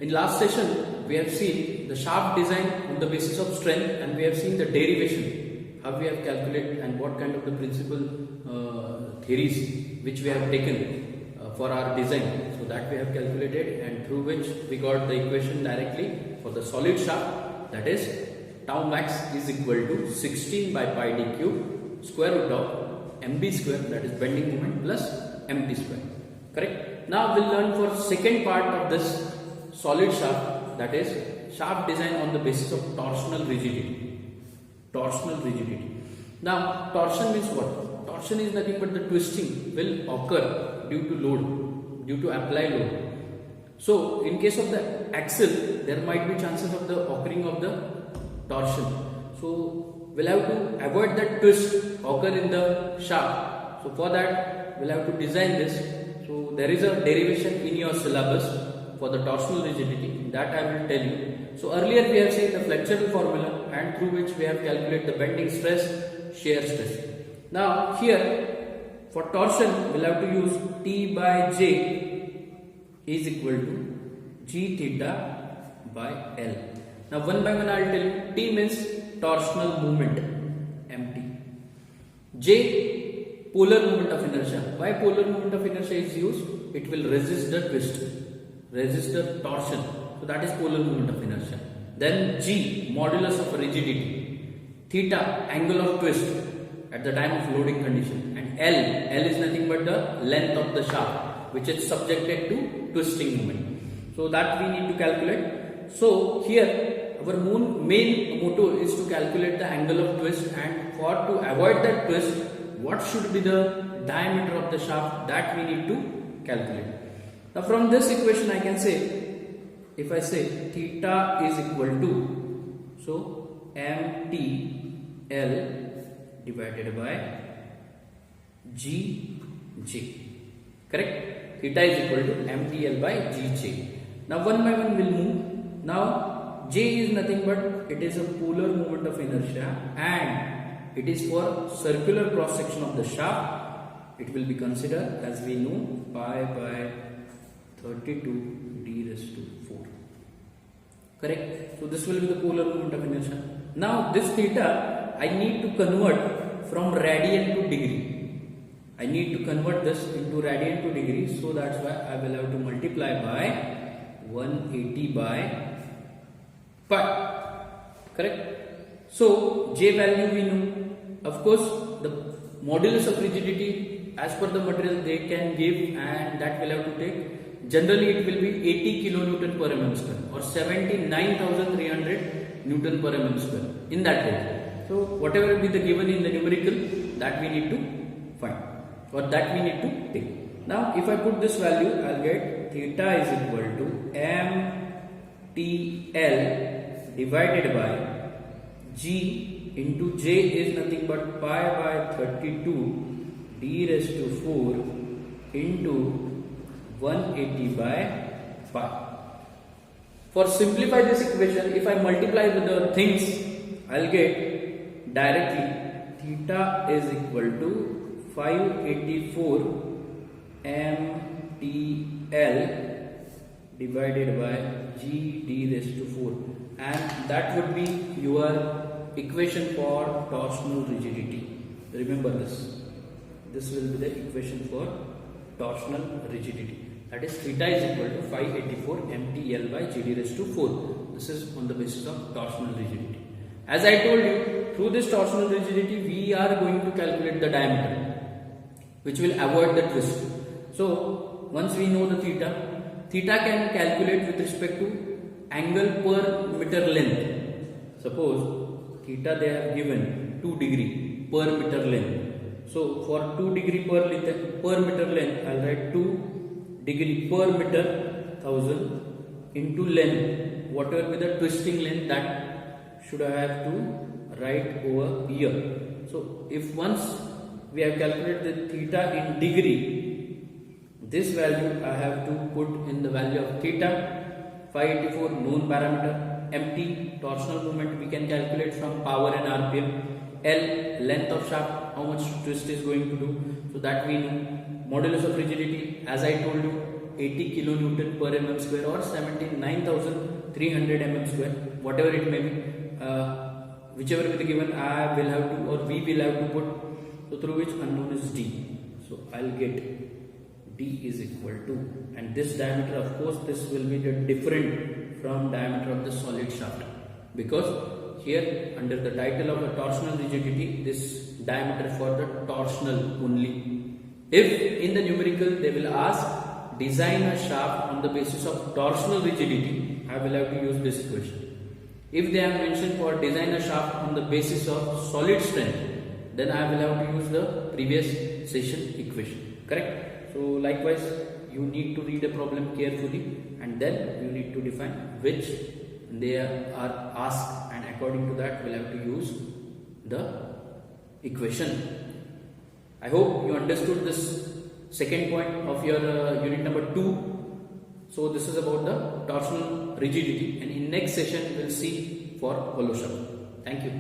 In last session, we have seen the shaft design on the basis of strength, and we have seen the derivation, how we have calculated and what kind of the principal theories which we have taken for our design. So that we have calculated, and through which we got the equation directly for the solid shaft, that is tau max is equal to 16 by pi d cube square root of mb square, that is bending moment, plus mt square. Correct? Now we'll learn for second part of this solid shaft, that is shaft design on the basis of torsional rigidity. Torsional rigidity. Now torsion means what? Torsion is nothing but the twisting will occur due to load, due to applied load. So in case of the axle, there might be chances of the occurring of the torsion. So we'll have to avoid that twist occur in the shaft. So for that we'll have to design this. So there is a derivation in your syllabus for the torsional rigidity, that I will tell you. So earlier we have seen the flexural formula, and through which we have calculated the bending stress, shear stress. Now here for torsion we'll have to use T by J is equal to G theta by L. Now one by one I will tell you. T means torsional moment, mt. J, polar moment of inertia. Why polar moment of inertia is used? It will resist the twist, resist the torsion. So that is polar moment of inertia. Then G, modulus of rigidity. Theta, angle of twist at the time of loading condition. And L is nothing but the length of the shaft, which is subjected to twisting moment. So that we need to calculate. So here our main motto is to calculate the angle of twist, and for to avoid that twist, what should be the diameter of the shaft, that we need to calculate. Now from this equation I can say, if I say theta is equal to, so MTL divided by GJ. Correct? Theta is equal to MTL by GJ. Now one by one we'll move. Now J is nothing but it is a polar moment of inertia, and it is for circular cross section of the shaft. It will be considered, as we know, pi by 32 d raised to 4. Correct? So this will be the polar moment of inertia. Now this theta I need to convert from radian to degree. I need to convert this into radian to degree, so that's why I will have to multiply by 180 by pi. Correct? So J value we know. Of course the modulus of rigidity as per the material they can give, and that will have to take. Generally it will be 80 kilonewton per mm square or 79,300 Newton per mm square, in that range. So whatever will be the given in the numerical, that we need to find, or that we need to take. Now if I put this value, I'll get theta is equal to MTL divided by G into J is nothing but pi by 32 d raised to 4 into 180 by pi. For simplify this equation, if I multiply with the things, I'll get directly theta is equal to 584 MTL divided by G d raised to 4, and that would be your equation for torsional rigidity. Remember this. This will be the equation for torsional rigidity. That is theta is equal to 584 MTL by G d raised to 4. This is on the basis of torsional rigidity. As I told you, through this torsional rigidity we are going to calculate the diameter, which will avoid the twist. So once we know the theta can calculate with respect to angle per meter length. Suppose theta they have given 2 degree per meter length. So for 2 degree per meter length, I'll write 2 degree per meter 1000 into length, whatever be the twisting length, that should I have to write over here. So if once we have calculated the theta in degree, this value I have to put in the value of theta. 584 known parameter, mt torsional moment we can calculate from power and RPM, L length of shaft, how much twist is going to do, so that we know. Modulus of rigidity, as I told you, 80 kilonewton per mm square or 79,300 mm square, whatever it may be, whichever be the given, I will have to, or we will have to put, so through which unknown is D. So I'll get D is equal to, and this diameter, of course, this will be different from diameter of the solid shaft, because here under the title of a torsional rigidity, this diameter for the torsional only. If in the numerical they will ask design a shaft on the basis of torsional rigidity, I will have to use this equation. If they have mentioned for design a shaft on the basis of solid strength, then I will have to use the previous session equation. Correct? So likewise, you need to read a problem carefully, and then you need to define which they are asked, and according to that we'll have to use the equation. I hope you understood this second point of your unit number 2. So this is about the torsional rigidity, and in next session we'll see for hollow shaft. Thank you.